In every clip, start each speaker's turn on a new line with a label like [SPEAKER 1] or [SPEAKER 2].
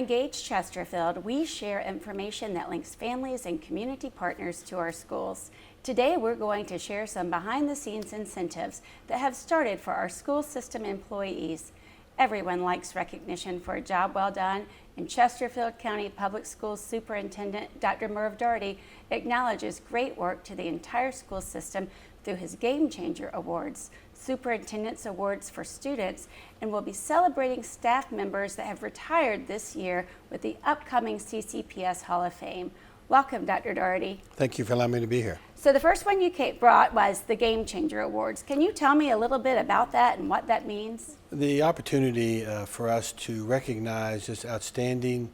[SPEAKER 1] Engage Chesterfield, we share information that links families and community partners to our schools. Today, we're going to share some behind-the-scenes incentives that have started for our school system employees. Everyone likes recognition for a job well done, and Chesterfield County Public Schools Superintendent Dr. Merv Doherty acknowledges great work to the entire school system through his Game Changer Awards, Superintendents Awards for students, and will be celebrating staff members that have retired this year with the upcoming CCPS Hall of Fame. Welcome, Dr. Doherty.
[SPEAKER 2] Thank you for allowing me to be here.
[SPEAKER 1] So the first one you brought was the Game Changer Awards. Can you tell me a little bit about that and what that means?
[SPEAKER 2] The opportunity for us to recognize just outstanding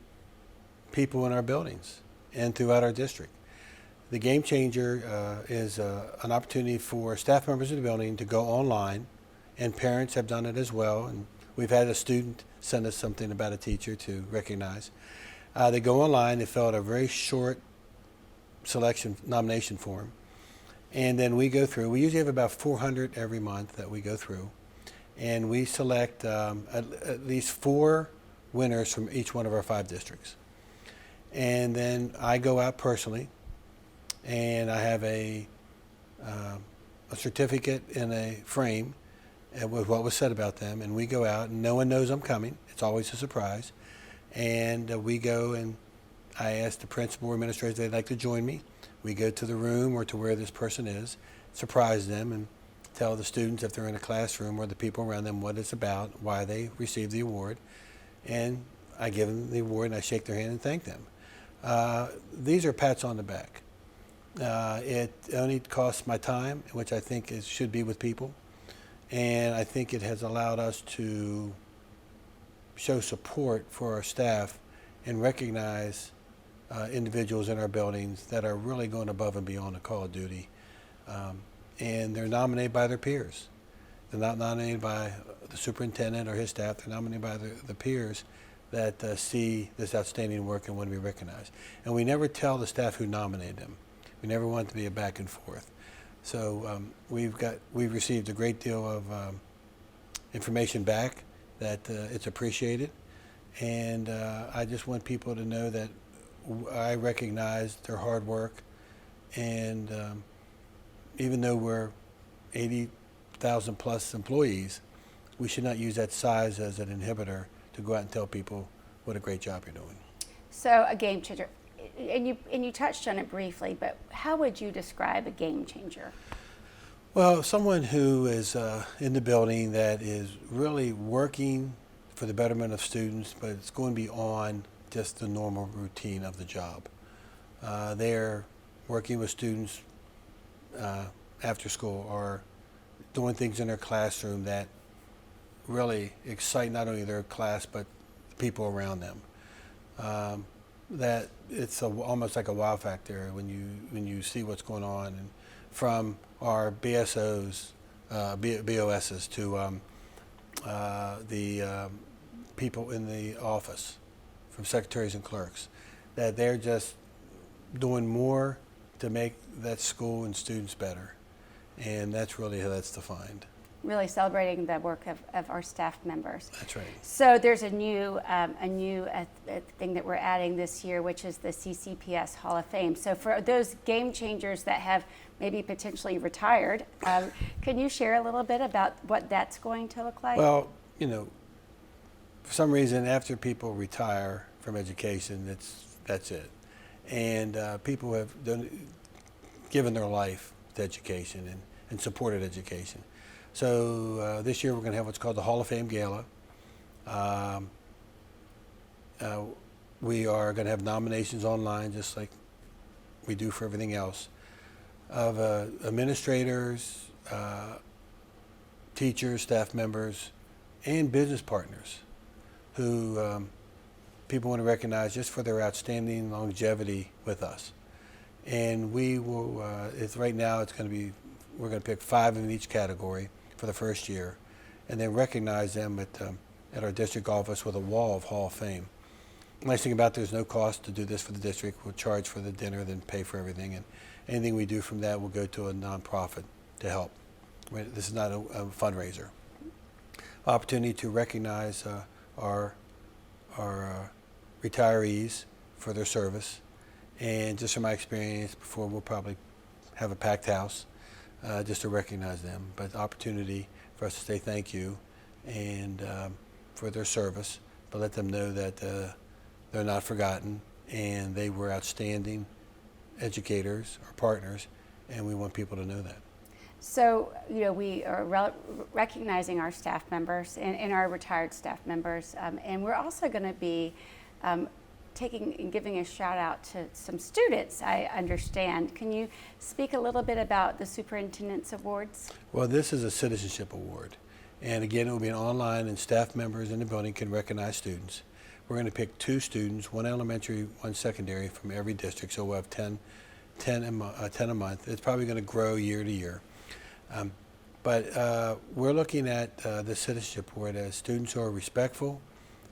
[SPEAKER 2] people in our buildings and throughout our district. The Game Changer is an opportunity for staff members of the building to go online, and parents have done it as well. And we've had a student send us something about a teacher to recognize. They go online, they fill out a very short nomination form, and then we go through. We usually have about 400 every month that we go through, and we select at least 4 winners from each one of our 5 districts. And then I go out personally, and I have a certificate in a frame with what was said about them, and we go out, and no one knows I'm coming. It's always a surprise. And we go, and I ask the principal or administrators if they'd like to join me. We go to the room or to where this person is, surprise them, and tell the students if they're in a classroom or the people around them what it's about, why they received the award. And I give them the award, and I shake their hand and thank them. These are pats on the back. It only costs my time, which I think should be with people. And I think it has allowed us to show support for our staff and recognize individuals in our buildings that are really going above and beyond the call of duty. And they're nominated by their peers. They're not nominated by the superintendent or his staff. They're nominated by the peers that see this outstanding work and want to be recognized. And we never tell the staff who nominated them. We never want it to be a back and forth. So we've received a great deal of information back that it's appreciated, and I just want people to know that I recognize their hard work, and even though we're 80,000 plus employees, we should not use that size as an inhibitor to go out and tell people what a great job you're doing.
[SPEAKER 1] So a game changer, and you touched on it briefly, but how would you describe a game changer?
[SPEAKER 2] Well, someone who is in the building that is really working for the betterment of students, but it's going beyond just the normal routine of the job. They're working with students after school or doing things in their classroom that really excite not only their class, but the people around them. That it's almost like a wow factor when you see what's going on, and from our BSOs, BOSs to the people in the office, from secretaries and clerks, that they're just doing more to make that school and students better. And that's really how that's defined.
[SPEAKER 1] Really celebrating the work of our staff members.
[SPEAKER 2] That's right.
[SPEAKER 1] So there's a new thing that we're adding this year, which is the CCPS Hall of Fame. So for those game changers that have maybe potentially retired, can you share a little bit about what that's going to look like?
[SPEAKER 2] Well, for some reason, after people retire from education, that's it. And people have given their life to education and supported education. So this year we're going to have what's called the Hall of Fame Gala. We are going to have nominations online, just like we do for everything else, of administrators, teachers, staff members, and business partners who people want to recognize just for their outstanding longevity with us. And we will, right now it's going to be, we're going to pick 5 in each category for the first year, and then recognize them at our district office with a wall of Hall of Fame. The nice thing about there's no cost to do this for the district. We'll charge for the dinner, then pay for everything, and anything we do from that will go to a nonprofit to help. This is not a fundraiser. Opportunity to recognize our retirees for their service. And just from my experience before, we'll probably have a packed house just to recognize them. But the opportunity for us to say thank you and for their service, but let them know that they're not forgotten and they were outstanding educators or partners, and we want people to know that.
[SPEAKER 1] So, we are recognizing our staff members and our retired staff members, and we're also going to be taking and giving a shout out to some students, I understand. Can you speak a little bit about the Superintendents Awards?
[SPEAKER 2] Well, this is a citizenship award, and again, it will be online, and staff members in the building can recognize students. We're going to pick 2 students, 1 elementary, 1 secondary from every district, so we'll have 10 a month. It's probably going to grow year to year. But we're looking at the citizenship award as students who are respectful,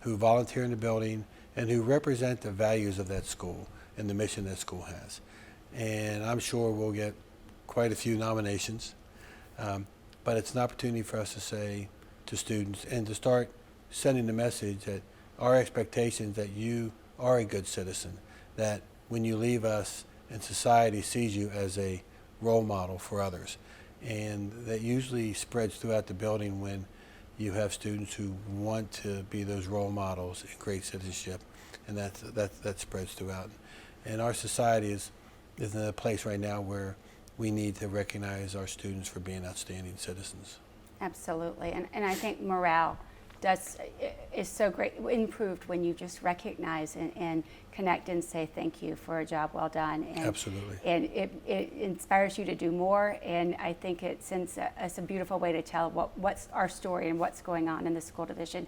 [SPEAKER 2] who volunteer in the building, and who represent the values of that school and the mission that school has. And I'm sure we'll get quite a few nominations, but it's an opportunity for us to say to students and to start sending the message that our expectations that you are a good citizen, that when you leave us and society sees you as a role model for others. And that usually spreads throughout the building when you have students who want to be those role models in great citizenship, and that spreads throughout. And our society is in a place right now where we need to recognize our students for being outstanding citizens.
[SPEAKER 1] Absolutely, and I think morale is so great, improved when you just recognize and connect and say thank you for a job well done. And,
[SPEAKER 2] absolutely.
[SPEAKER 1] And it inspires you to do more, and I think it sends us a beautiful way to tell what's our story and what's going on in the school division.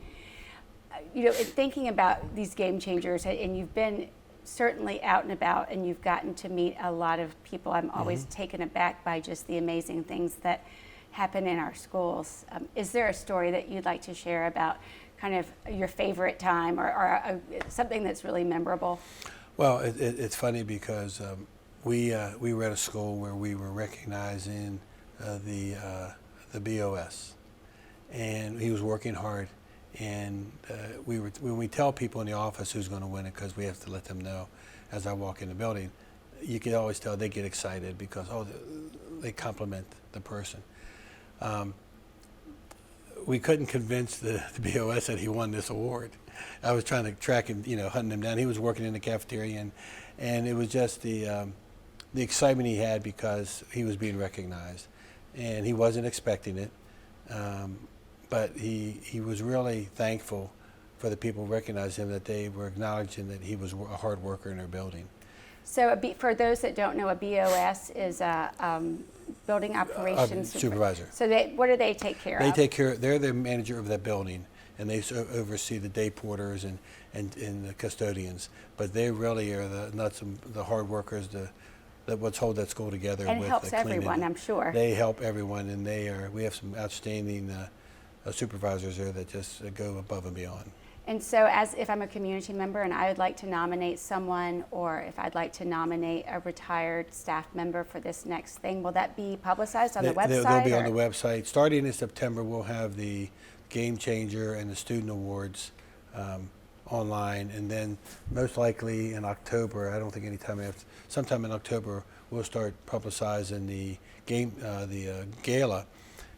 [SPEAKER 1] In thinking about these game changers, and you've been certainly out and about, and you've gotten to meet a lot of people. I'm always taken aback by just the amazing things that happen in our schools. Is there a story that you'd like to share about kind of your favorite time or something that's really memorable?
[SPEAKER 2] Well, it's funny because we were at a school where we were recognizing the BOS, and he was working hard. And when we tell people in the office who's going to win it, because we have to let them know as I walk in the building, you can always tell they get excited because they compliment the person. We couldn't convince the BOS that he won this award. I was trying to track him, hunting him down. He was working in the cafeteria, and it was just the excitement he had because he was being recognized, and he wasn't expecting it. But he was really thankful for the people recognizing him, that they were acknowledging that he was a hard worker in their building.
[SPEAKER 1] So for those that don't know, a BOS is a building operations
[SPEAKER 2] supervisor.
[SPEAKER 1] So what do they take care of?
[SPEAKER 2] They're the manager of that building, and they oversee the day porters and the custodians. But they really are the hard workers, that what's hold that school together.
[SPEAKER 1] And it
[SPEAKER 2] with
[SPEAKER 1] helps
[SPEAKER 2] cleaning.
[SPEAKER 1] everyone, I'm sure.
[SPEAKER 2] They help everyone, and we have some outstanding supervisors there that just go above and beyond.
[SPEAKER 1] And so if I'm a community member and I would like to nominate someone, or if I'd like to nominate a retired staff member for this next thing, will that be publicized on the website?
[SPEAKER 2] They'll be on the website. Starting in September, we'll have the Game Changer and the Student Awards online, and then most likely in October, I don't think sometime in October, we'll start publicizing the gala,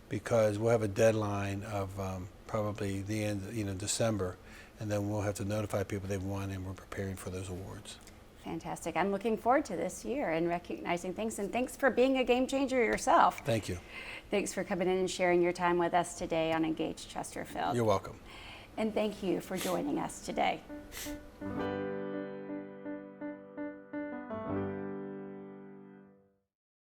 [SPEAKER 2] because we'll have a deadline of probably the end, December, and then we'll have to notify people they've won, and we're preparing for those awards.
[SPEAKER 1] Fantastic. I'm looking forward to this year and recognizing things, and thanks for being a game changer yourself.
[SPEAKER 2] Thank you.
[SPEAKER 1] Thanks for coming in and sharing your time with us today on Engage Chesterfield.
[SPEAKER 2] You're welcome.
[SPEAKER 1] And thank you for joining us today.